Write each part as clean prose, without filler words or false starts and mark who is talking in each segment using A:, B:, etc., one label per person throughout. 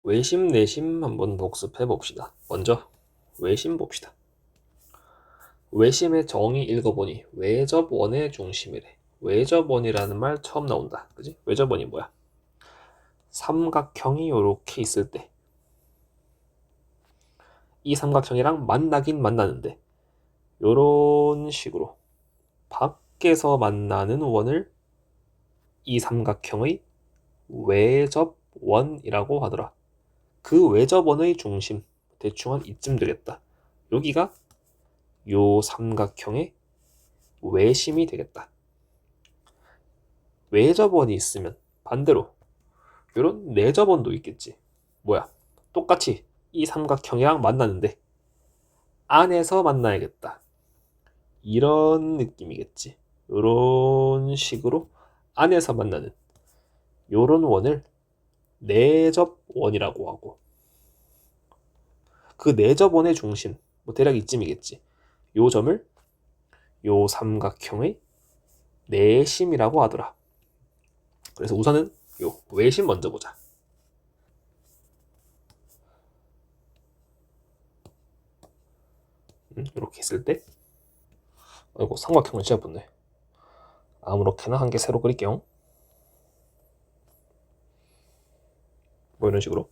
A: 외심 내심 한번 복습해 봅시다. 먼저 외심 봅시다. 외심의 정의 읽어보니 외접원의 중심이래. 외접원이라는 말 처음 나온다. 그지? 외접원이 뭐야? 삼각형이 요렇게 있을 때 이 삼각형이랑 만나긴 만나는데 요런 식으로 밖에서 만나는 원을 이 삼각형의 외접원이라고 하더라. 그 외접원의 중심 대충 한 이쯤 되겠다. 여기가 요 삼각형의 외심이 되겠다. 외접원이 있으면 반대로 요런 내접원도 있겠지. 뭐야? 똑같이 이 삼각형이랑 만나는데 안에서 만나야겠다. 이런 느낌이겠지. 요런 식으로 안에서 만나는 요런 원을 내접원이라고 하고, 그 내접원의 중심 뭐 대략 이쯤이겠지. 요 점을 요 삼각형의 내심이라고 하더라. 그래서 우선은 요 외심 먼저 보자. 이렇게 했을 때, 아이고 삼각형은 진짜 붙네. 아무렇게나 한 개 새로 그릴게요. 뭐 이런 식으로.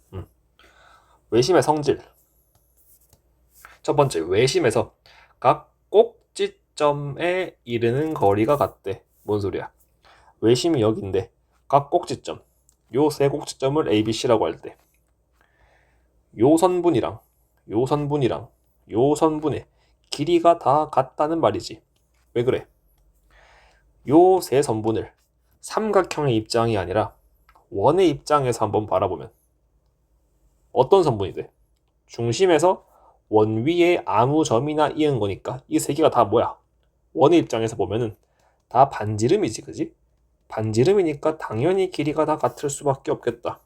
A: 외심의 성질. 첫 번째, 외심에서 각 꼭지점에 이르는 거리가 같대. 뭔 소리야? 외심이 여기인데 각 꼭지점, 요 세 꼭지점을 A, B, C라고 할 때 요 선분이랑 요 선분이랑 요 선분의 길이가 다 같다는 말이지. 왜 그래? 요 세 선분을 삼각형의 입장이 아니라 원의 입장에서 한번 바라보면 어떤 선분이 돼? 중심에서 원 위에 아무 점이나 이은 거니까 이 세 개가 다 뭐야? 원의 입장에서 보면은 다 반지름이지, 그지? 반지름이니까 당연히 길이가 다 같을 수밖에 없겠다.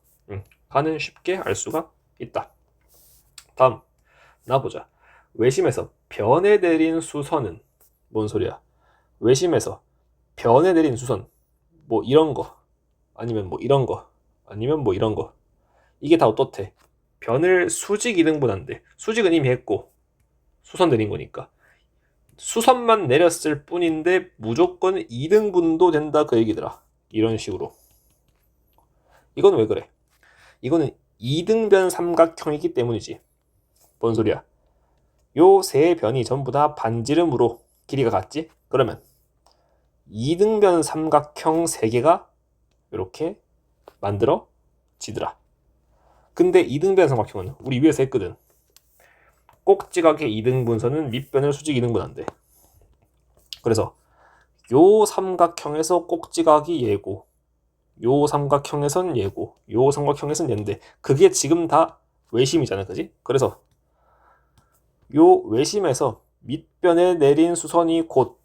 A: 가는 쉽게 알 수가 있다. 다음 나보자. 외심에서 변에 내린 수선은 뭔 소리야? 외심에서 변에 내린 수선, 뭐 이런 거 아니면 뭐 이런 거 아니면 뭐 이런 거, 이게 다 어떻대? 변을 수직 이등분한대. 수직은 이미 했고 수선 내린 거니까 수선만 내렸을 뿐인데 무조건 2등분도 된다 그 얘기더라. 이런 식으로. 이건 왜 그래? 이거는 2등변 삼각형이기 때문이지. 뭔 소리야? 요 세 변이 전부 다 반지름으로 길이가 같지? 그러면 2등변 삼각형 3개가 이렇게 만들어지더라. 근데 2등변 삼각형은 우리 위에서 했거든. 꼭지각의 2등분선은 밑변을 수직 2등분한대. 그래서 요 삼각형에서 꼭지각이 얘고 요 삼각형에선 얘고 요 삼각형에선 얘인데 그게 지금 다 외심이잖아, 그지? 그래서 요 외심에서 밑변에 내린 수선이 곧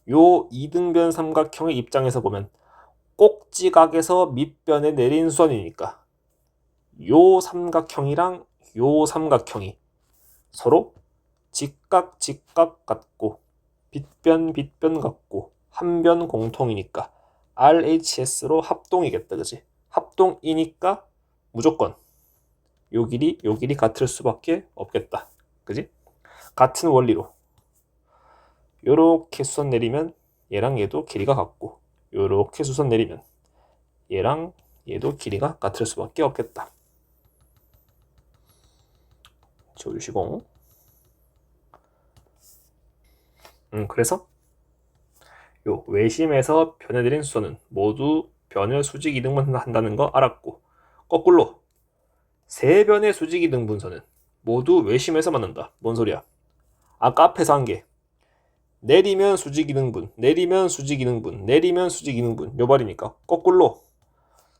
A: 요 이등변 삼각형의 입장에서 보면 꼭지각에서 밑변에 내린 수선이니까 요 삼각형이랑 요 삼각형이 서로 직각 직각 같고 빗변 빗변 같고 한 변 공통이니까 RHS로 합동이겠다, 그지? 합동이니까 무조건 요 길이 같을 수밖에 없겠다, 그지? 같은 원리로 요렇게 수선 내리면 얘랑 얘도 길이가 같고 요렇게 수선 내리면 얘랑 얘도 길이가 같을 수밖에 없겠다. 지워주시고. 그래서 요 외심에서 변해들인 수선은 모두 변을 수직 이등분 한다는 거 알았고, 거꾸로 세 변의 수직 이등분선은 모두 외심에서 만난다. 뭔 소리야? 아까 앞에서 한 게 내리면 수직 이등분, 내리면 수직 이등분, 내리면 수직 이등분 요 말이니까 거꾸로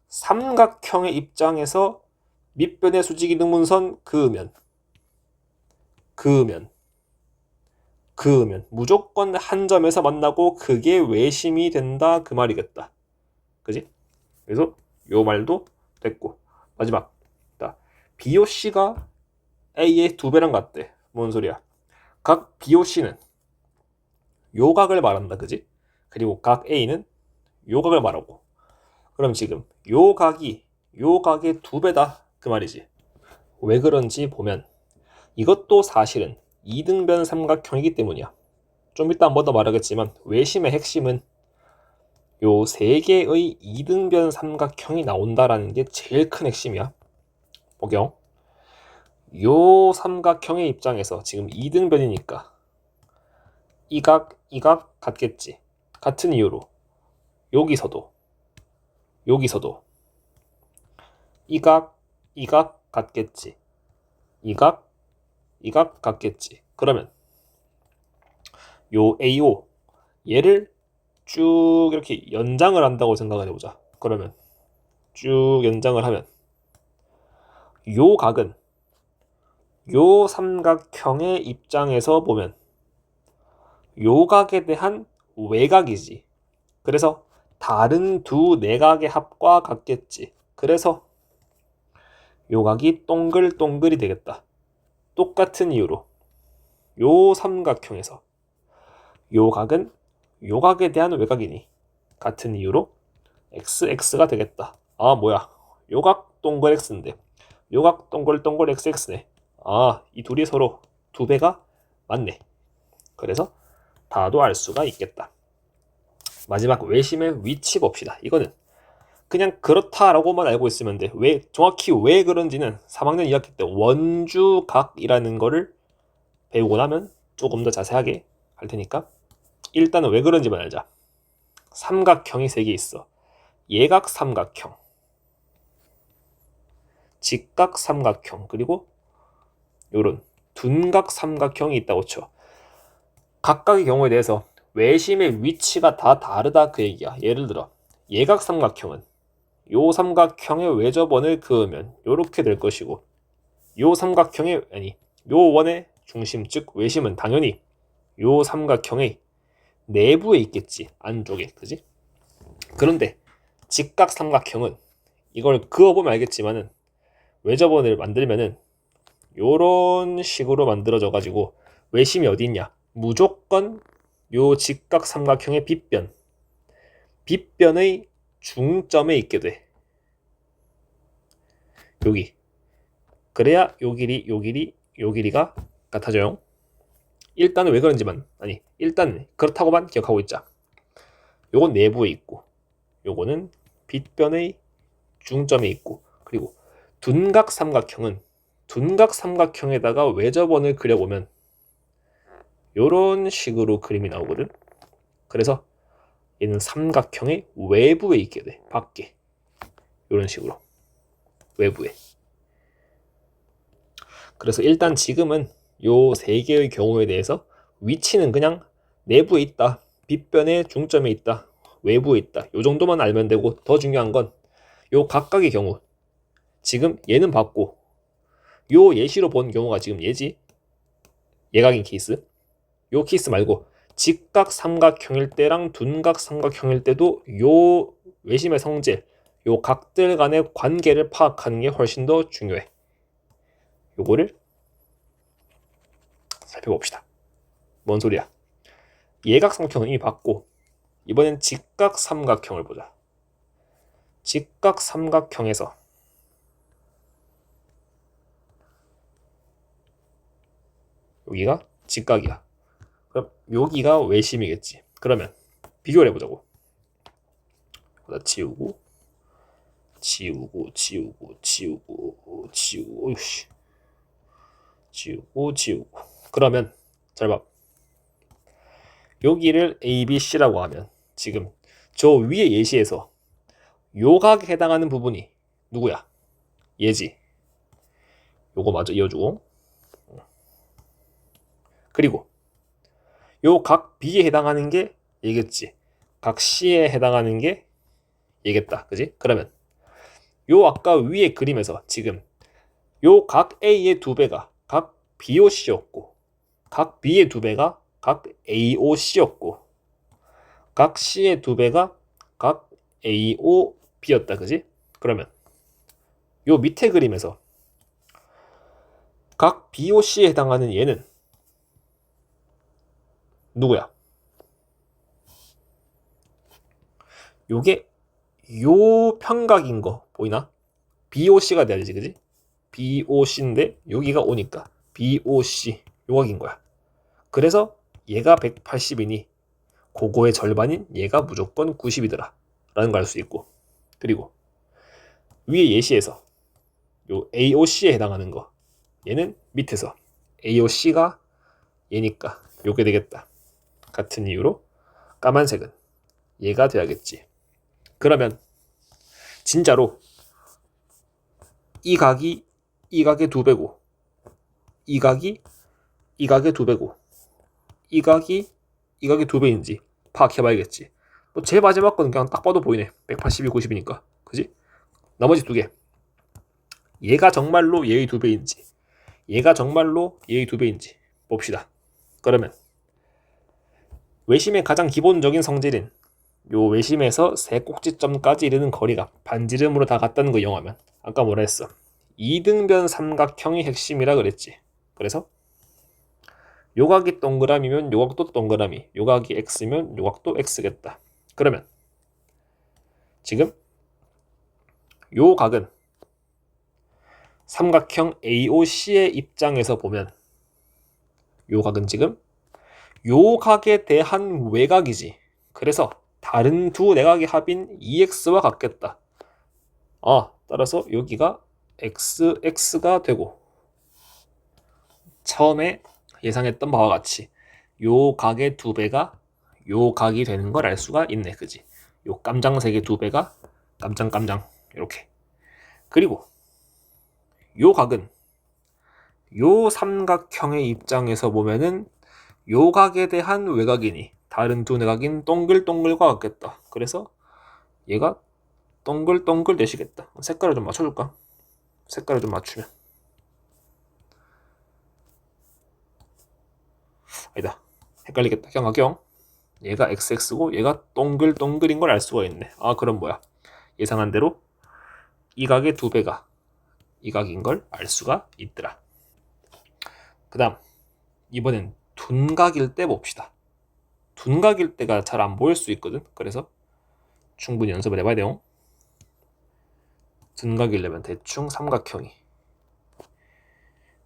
A: 삼각형의 입장에서 밑변의 수직 이등분선 그으면 무조건 한 점에서 만나고 그게 외심이 된다 그 말이겠다, 그지? 그래서 요 말도 됐고, 마지막 BOC가 A의 2배랑 같대. 뭔 소리야? 각 BOC는 요 각을 말한다, 그지? 그리고 각 A는 요 각을 말하고, 그럼 지금 요 각이 요 각의 2배다 그 말이지. 왜 그런지 보면 이것도 사실은 이등변 삼각형이기 때문이야. 좀 이따 한 번 더 말하겠지만 외심의 핵심은 요 세 개의 이등변 삼각형이 나온다라는 게 제일 큰 핵심이야. 보경. 요 삼각형의 입장에서 지금 이등변이니까 이 각 같겠지. 같은 이유로 여기서도 이 각 같겠지. 이 각 같겠지. 그러면 요 AO 얘를 쭉 이렇게 연장을 한다고 생각을 해보자. 그러면 쭉 연장을 하면 요 각은 요 삼각형의 입장에서 보면 요 각에 대한 외각이지. 그래서 다른 두 내각의 합과 같겠지. 그래서 요 각이 동글동글이 되겠다. 똑같은 이유로 요 삼각형에서 요 각은 요 각에 대한 외각이니 같은 이유로 xx가 되겠다. 아 뭐야, 요 각 동글 x인데 요 각 동글 xx네. 아, 이 둘이 서로 두 배가 맞네. 그래서 다도 알 수가 있겠다. 마지막 외심의 위치 봅시다. 이거는 그냥 그렇다라고만 알고 있으면 돼. 왜 정확히 왜 그런지는 3학년 2학기 때 원주각이라는 거를 배우고 나면 조금 더 자세하게 할 테니까 일단은 왜 그런지만 알자. 삼각형이 3개 있어. 예각 삼각형, 직각 삼각형, 그리고 요런 둔각 삼각형이 있다고 쳐. 각각의 경우에 대해서 외심의 위치가 다 다르다 그 얘기야. 예를 들어 예각 삼각형은 요 삼각형의 외접원을 그으면 요렇게 될 것이고 요 원의 중심 즉 외심은 당연히 요 삼각형의 내부에 있겠지. 안쪽에. 그지? 그런데 직각 삼각형은 이걸 그어보면 알겠지만은 외접원을 만들면은 요런 식으로 만들어져 가지고 외심이 어디 있냐? 무조건 요 직각 삼각형의 빗변의 중점에 있게 돼. 여기. 그래야 요 길이가 같아져요. 일단은 왜 그런지만, 일단 그렇다고만 기억하고 있자. 요건 내부에 있고 요거는 빗변의 중점에 있고, 그리고 둔각 삼각형에다가 외접원을 그려보면 요런 식으로 그림이 나오거든. 그래서 얘는 삼각형의 외부에 있게 돼. 밖에. 요런 식으로 외부에. 그래서 일단 지금은 요 세 개의 경우에 대해서 위치는 그냥 내부에 있다, 빗변의 중점에 있다, 외부에 있다, 요 정도만 알면 되고, 더 중요한 건 요 각각의 경우, 지금 얘는 봤고 요 예시로 본 경우가 지금 얘지, 예각인 케이스. 요 케이스 말고 직각 삼각형일 때랑 둔각 삼각형일 때도 요 외심의 성질, 요 각들 간의 관계를 파악하는 게 훨씬 더 중요해. 요거를 살펴봅시다. 뭔 소리야? 예각 삼각형은 이미 봤고 이번엔 직각 삼각형을 보자. 직각 삼각형에서 여기가 직각이야. 그럼 여기가 외심이겠지. 그러면 비교를 해보자고. 지우고 그러면 잘 봐. 여기를 ABC라고 하면 지금 저 위에 예시에서 요 각에 해당하는 부분이 누구야? 얘지. 요거 마저 이어주고, 그리고 요 각 B에 해당하는 게 얘겠지. 각 C에 해당하는 게 얘겠다. 그지? 그러면 요 아까 위에 그림에서 지금 요 각 A의 2배가 각 BOC였고, 각 B의 2배가 각 AOC였고, 각 C의 2배가 각 AOB였다. 그지? 그러면 요 밑에 그림에서 각 BOC에 해당하는 얘는 누구야? 요게 요 평각인 거 보이나? BOC가 돼야지. 그지? BOC인데 여기가 오니까 BOC 요각인 거야. 그래서 얘가 180이니 그거의 절반인 얘가 무조건 90이더라 라는 걸 알 수 있고, 그리고 위에 예시에서 요 AOC에 해당하는 거 얘는 밑에서 AOC가 얘니까 요게 되겠다. 같은 이유로 까만색은 얘가 돼야겠지. 그러면 진짜로 이 각이 이 각의 2배고 이 각이 이 각의 2배고 이 각이 이 각의 2배인지 파악해봐야겠지. 뭐 제일 마지막 거는 그냥 딱 봐도 보이네. 180이 90이니까. 그지? 나머지 두 개. 얘가 정말로 얘의 2배인지 얘가 정말로 얘의 2배인지 봅시다. 그러면 외심의 가장 기본적인 성질인 요 외심에서 세 꼭지점까지 이르는 거리가 반지름으로 다 같다는 거 이용하면 아까 뭐라 했어? 이등변 삼각형이 핵심이라 그랬지. 그래서 요각이 동그라미면 요각도 동그라미, 요각이 x면 요각도 x겠다. 그러면 지금 요 각은 삼각형 AOC의 입장에서 보면 요 각은 지금 요 각에 대한 외곽이지. 그래서 다른 두 내각의 합인 EX와 같겠다. 따라서 여기가 XX가 되고 처음에 예상했던 바와 같이 요 각의 2배가 요 각이 되는 걸 알 수가 있네. 그지? 요 깜장색의 2배가 깜장깜장 이렇게. 그리고 요 각은 요 삼각형의 입장에서 보면은 요 각에 대한 외곽이니 다른 두 내각인 동글동글과 같겠다. 그래서 얘가 동글동글 되시겠다. 색깔을 좀 맞춰줄까? 색깔을 좀 맞추면 아니다. 헷갈리겠다. 경각경. 얘가 XX고 얘가 동글동글인 걸 알 수가 있네. 그럼 뭐야? 예상한 대로 이 각의 2배가 이 각인 걸 알 수가 있더라. 그 다음 이번엔 둔각일 때 봅시다. 둔각일 때가 잘 안 보일 수 있거든. 그래서 충분히 연습을 해봐야 돼요. 둔각이려면 대충 삼각형이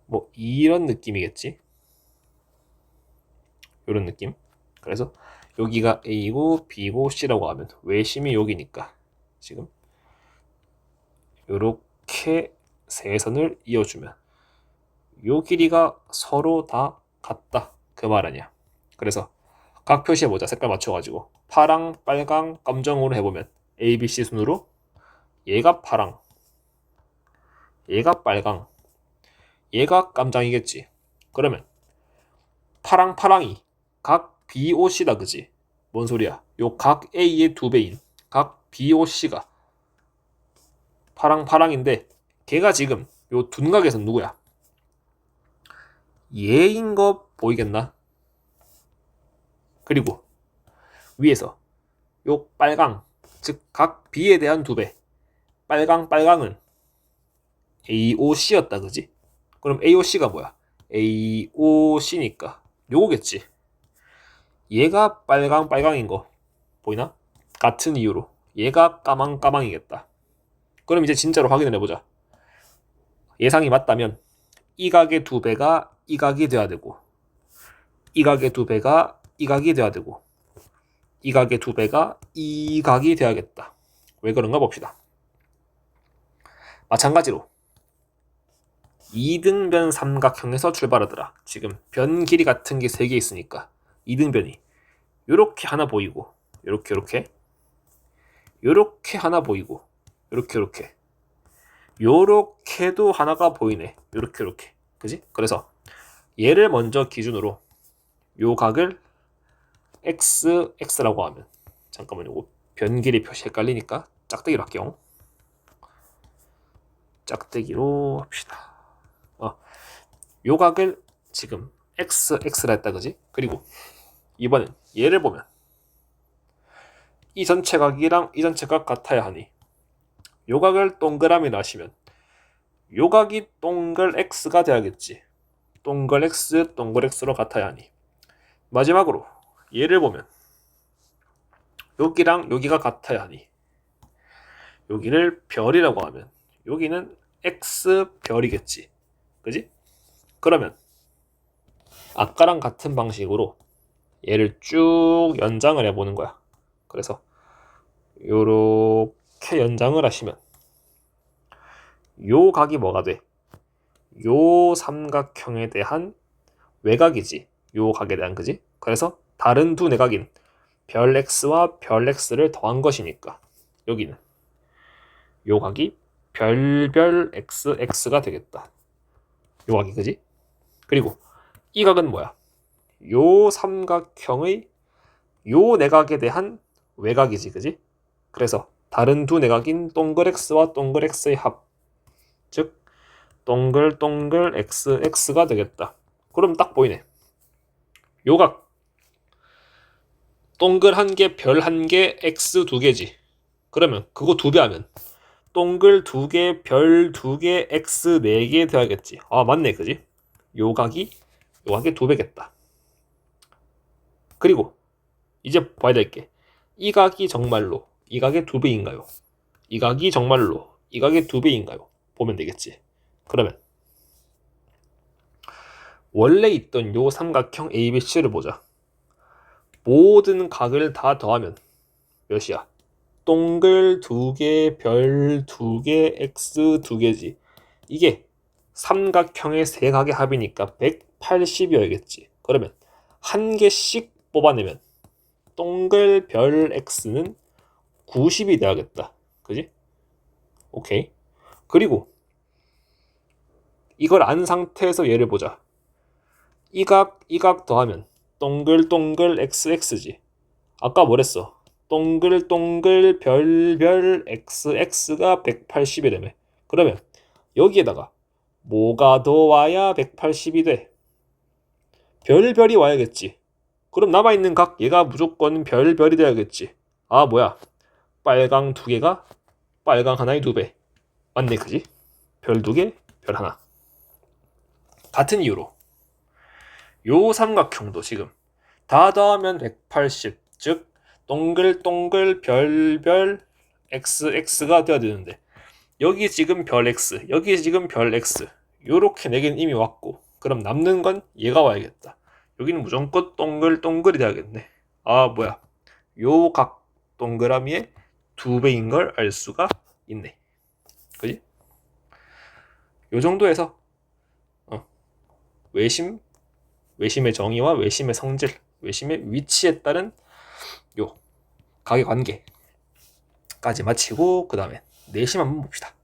A: 뭐 이런 느낌이겠지. 이런 느낌. 그래서 여기가 A고 B고 C라고 하면 외심이 여기니까 지금 이렇게 세 선을 이어주면 요 길이가 서로 다 같다 그 말 아니야. 그래서 각 표시해보자. 색깔 맞춰가지고 파랑, 빨강, 검정으로 해보면 A, B, C 순으로 얘가 파랑, 얘가 빨강, 얘가 깜장이겠지. 그러면 파랑, 파랑이 각 B, O, C다. 그지? 뭔 소리야? 요 각 A의 2배인 각 B, O, C가 파랑, 파랑인데 걔가 지금 요 둔각에서 누구야? 얘인 거 보이겠나? 그리고 위에서 요 빨강, 즉 각 B에 대한 2배 빨강은 AOC였다. 그지? 그럼 AOC가 뭐야? AOC니까 요거겠지. 얘가 빨강인 거 보이나? 같은 이유로 얘가 까망이겠다. 그럼 이제 진짜로 확인을 해보자. 예상이 맞다면 이 각의 2배가 이 각이 돼야 되고 이 각의 2배가 이 각이 돼야 되고 이 각의 2배가 이 각이 돼야겠다. 왜 그런가 봅시다. 마찬가지로 이등변 삼각형에서 출발하더라. 지금 변 길이 같은 게 3개 있으니까 이등변이 요렇게 하나 보이고 요렇게 하나 보이고 요렇게도 하나가 보이네. 요렇게 그지? 그래서 얘를 먼저 기준으로 요 각을 XX라고 하면 잠깐만요. 변 길이 표시 헷갈리니까 짝대기로 할게요. 짝대기로 합시다. 요 각을 지금 XX라 했다. 그지? 그리고 이번엔 얘를 보면 이 전체 각이랑 이 전체 각 같아야 하니 요 각을 동그라미로 하시면 요 각이 동글 X가 돼야겠지. 동글 X로 같아야 하니 마지막으로 얘를 보면 여기랑 여기가 같아야 하니 여기를 별이라고 하면 여기는 x 별이겠지. 그지? 그러면 아까랑 같은 방식으로 얘를 쭉 연장을 해보는 거야. 그래서 요렇게 연장을 하시면 요 각이 뭐가 돼? 요 삼각형에 대한 외곽이지. 요 각에 대한, 그지? 그래서 다른 두 내각인 별 x와 별 x를 더한 것이니까 여기는 요 각이 별별 x가 되겠다. 요 각이, 그지? 그리고 이 각은 뭐야? 요 삼각형의 요 내각에 대한 외곽이지, 그지? 그래서 다른 두 내각인 동글 x와 동글 x의 합, 즉 동글 x가 되겠다. 그럼 딱 보이네. 요각 동글 한 개, 별 한 개, x 두 개지. 그러면 그거 두 배 하면 동글 두 개, 별 두 개, x 네 개 돼야겠지. 아, 맞네, 그지? 요각이 두 배겠다. 그리고 이제 봐야 될 게, 이 각이 정말로 이 각의 두 배인가요? 이 각이 정말로 이 각의 두 배인가요? 보면 되겠지. 그러면 원래 있던 요 삼각형 ABC를 보자. 모든 각을 다 더하면 몇이야? 동글 두 개, 별 두 개, x 두 개지. 이게 삼각형의 세 각의 합이니까 180이어야겠지. 그러면 한 개씩 뽑아내면 동글 별 x는 90이 돼야겠다. 그지? 오케이. 그리고 이걸 안 상태에서 얘를 보자. 이 각 더하면 동글 xx지. 아까 뭐랬어? 동글 별 xx가 180이라며. 그러면 여기에다가 뭐가 더 와야 180이 돼? 별이 와야겠지. 그럼 남아있는 각 얘가 무조건 별이 돼야겠지. 아, 뭐야? 빨강 두 개가 빨강 하나의 두 배. 맞네, 그지? 별 두 개, 별 하나. 같은 이유로 요 삼각형도 지금 다 더하면 180, 즉 동글 별 xx가 되어야 되는데 여기 지금 별 x, 여기 지금 별 x, 요렇게 네 개는 이미 왔고, 그럼 남는 건 얘가 와야겠다. 여기는 무조건 동글이 돼야겠네. 아, 뭐야? 요 각 동그라미의 두 배인 걸 알 수가 있네. 그지? 요 정도에서 외심의 정의와 외심의 성질, 외심의 위치에 따른 요 각의 관계까지 마치고 그 다음에 내심 한번 봅시다.